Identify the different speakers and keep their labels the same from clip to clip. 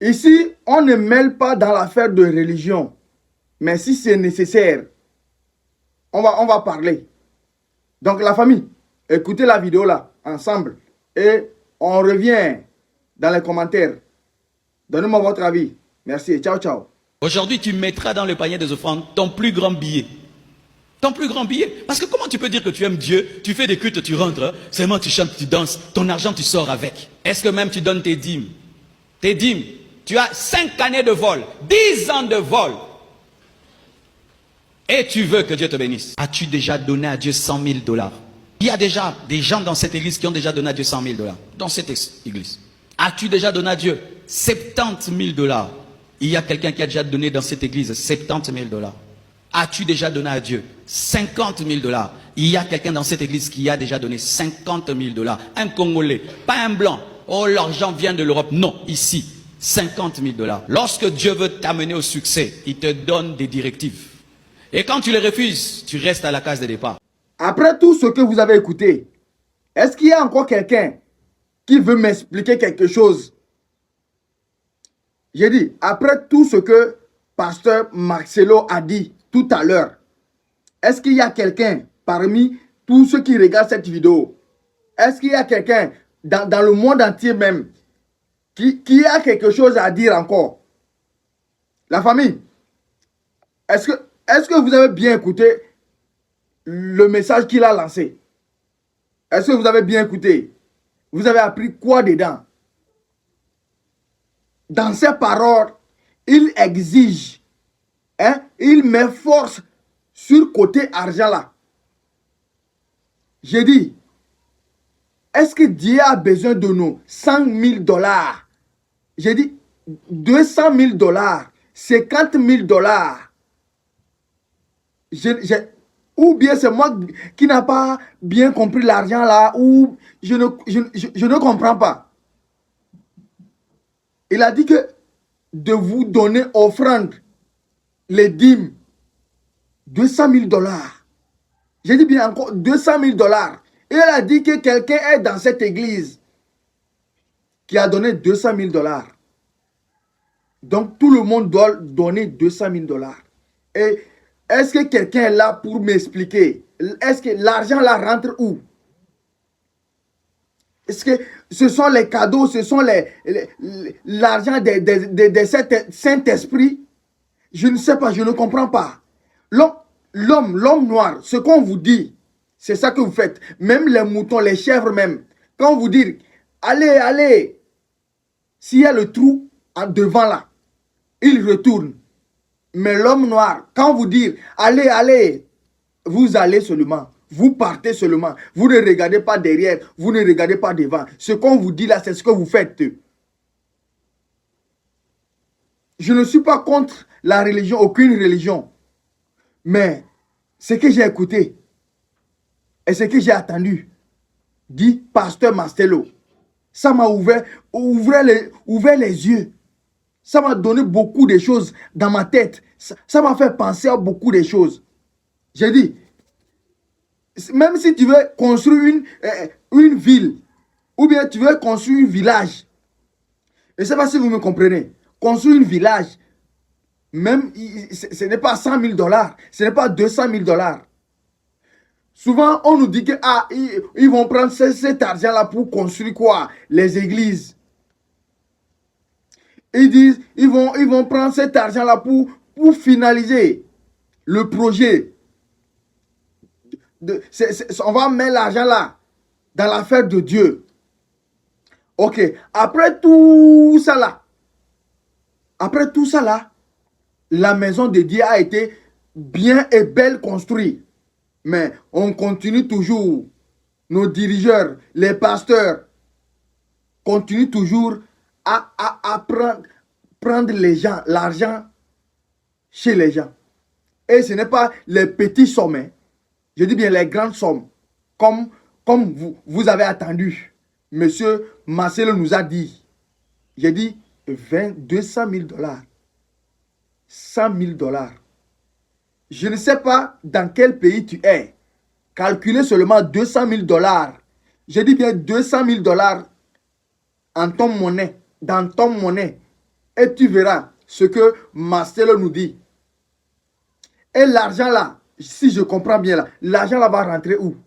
Speaker 1: Ici, on ne mêle pas dans l'affaire de religion. Mais si c'est nécessaire, on va parler. Donc la famille, écoutez la vidéo là, ensemble. Et on revient dans les commentaires. Donnez-moi votre avis. Merci et ciao, ciao.
Speaker 2: Aujourd'hui, tu mettras dans le panier des offrandes ton plus grand billet. Ton plus grand billet. Parce que comment tu peux dire que tu aimes Dieu, tu fais des cultes, tu rentres, seulement tu chantes, tu danses, ton argent tu sors avec. Est-ce que même tu donnes tes dîmes? Tes dîmes. Tu as 5 années de vol, 10 ans de vol. Et tu veux que Dieu te bénisse. As-tu déjà donné à Dieu 100 000 dollars? Il y a déjà des gens dans cette église qui ont déjà donné à Dieu 100 000 dollars. Dans cette église. As-tu déjà donné à Dieu 70 000 dollars? Il y a quelqu'un qui a déjà donné dans cette église 70 000 dollars. As-tu déjà donné à Dieu 50 000 dollars? Il y a quelqu'un dans cette église qui a déjà donné 50 000 dollars. Un Congolais, pas un blanc. Oh, l'argent vient de l'Europe. Non, ici, 50 000 dollars. Lorsque Dieu veut t'amener au succès, il te donne des directives. Et quand tu les refuses, tu restes à la case de départ.
Speaker 1: Après tout ce que vous avez écouté, est-ce qu'il y a encore quelqu'un qui veut m'expliquer quelque chose? J'ai dit, après tout ce que Pasteur Marcelo a dit tout à l'heure, est-ce qu'il y a quelqu'un parmi tous ceux qui regardent cette vidéo? Est-ce qu'il y a quelqu'un dans le monde entier même qui a quelque chose à dire encore? La famille, est-ce que vous avez bien écouté le message qu'il a lancé? Est-ce que vous avez bien écouté? Vous avez appris quoi dedans? Dans ses paroles, il exige, il met force sur côté argent là. J'ai dit, est-ce que Dieu a besoin de nous 100 000 dollars? J'ai dit 200 000 dollars, 50 000 dollars. Ou bien c'est moi qui n'a pas bien compris l'argent là, ou je ne comprends pas. Il a dit que de vous donner offrande, les dîmes, 200 000 dollars. J'ai dit bien encore 200 000 dollars. Et il a dit que quelqu'un est dans cette église qui a donné 200 000 dollars. Donc tout le monde doit donner 200 000 dollars. Et est-ce que quelqu'un est là pour m'expliquer? Est-ce que l'argent là rentre où? Est-ce que ce sont les cadeaux, ce sont l'argent de cet Saint-Esprit? Je ne sais pas, je ne comprends pas. L'homme noir, ce qu'on vous dit, c'est ça que vous faites. Même les moutons, les chèvres même. Quand vous dites, allez, allez, s'il y a le trou en devant là, il retourne. Mais l'homme noir, quand vous dites, allez, allez, vous allez seulement. Vous partez seulement. Vous ne regardez pas derrière. Vous ne regardez pas devant. Ce qu'on vous dit là, c'est ce que vous faites. Je ne suis pas contre la religion, aucune religion. Mais ce que j'ai écouté et ce que j'ai attendu, dit Pasteur Marcelo, ça m'a ouvert les yeux. Ça m'a donné beaucoup de choses dans ma tête. Ça m'a fait penser à beaucoup de choses. J'ai dit, même si tu veux construire une ville, ou bien tu veux construire un village, je ne sais pas si vous me comprenez, construire un village, même ce n'est pas 100 000 dollars, ce n'est pas 200 000 dollars. Souvent, on nous dit que ils vont prendre cet argent-là pour construire quoi? Les églises. Ils disent, ils vont prendre cet argent-là pour finaliser le projet. On va mettre l'argent là, dans l'affaire de Dieu. Ok, après tout ça là, la maison de Dieu a été bien et belle construite. Mais on continue toujours, nos dirigeants, les pasteurs, continuent toujours à prendre les gens, l'argent chez les gens. Et ce n'est pas les petits sommes, je dis bien les grandes sommes, comme vous avez attendu. Monsieur Marcelo nous a dit, j'ai dit 200 000 dollars, 100 000 dollars. Je ne sais pas dans quel pays tu es. Calculez seulement 200 000 dollars. Je dis bien 200 000 dollars en ton monnaie, dans ton monnaie. Et tu verras ce que Marcelo nous dit. Et l'argent là, si je comprends bien là, l'argent là va rentrer où?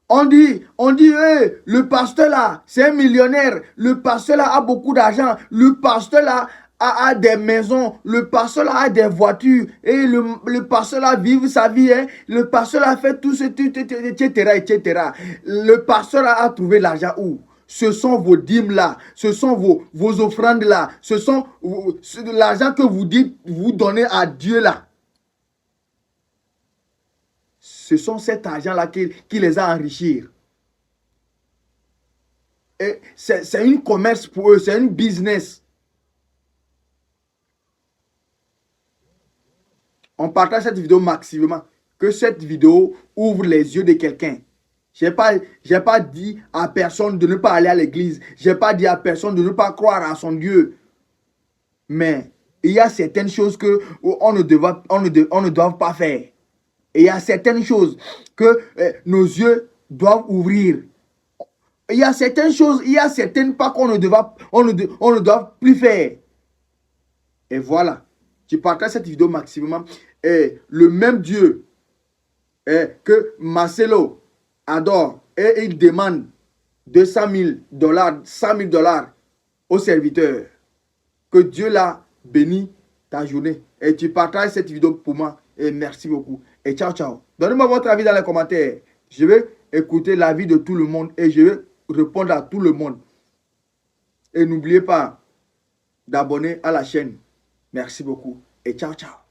Speaker 1: On dit, hey, le pasteur là, c'est un millionnaire. Le pasteur là a beaucoup d'argent. Le pasteur là a des maisons. Le pasteur là a des voitures. Et le pasteur là vive sa vie. Hein. Le pasteur là fait tout ce, etc., etc. Le pasteur là a trouvé l'argent où? Ce sont vos dîmes là. Ce sont vos offrandes là. Ce sont l'argent que vous dites, vous donnez à Dieu là. Ce sont cet argent-là qui les a enrichis. Et c'est une commerce pour eux, c'est une business. On partage cette vidéo massivement. Que cette vidéo ouvre les yeux de quelqu'un. Je n'ai pas dit à personne de ne pas aller à l'église. Je n'ai pas dit à personne de ne pas croire à son Dieu. Mais il y a certaines choses qu'on ne doit pas faire. Et il y a certaines choses que nos yeux doivent ouvrir. Il y a certaines choses, il y a certaines pas qu'on ne doit plus faire. Et voilà. Tu partages cette vidéo maximum. Et le même Dieu que Marcelo adore et il demande 200 000 $, 100 000 $ aux serviteurs. Que Dieu l'a béni ta journée. Et tu partages cette vidéo pour moi. Et merci beaucoup. Et ciao, ciao. Donnez-moi votre avis dans les commentaires. Je vais écouter l'avis de tout le monde et je vais répondre à tout le monde. Et n'oubliez pas d'abonner à la chaîne. Merci beaucoup. Et ciao, ciao.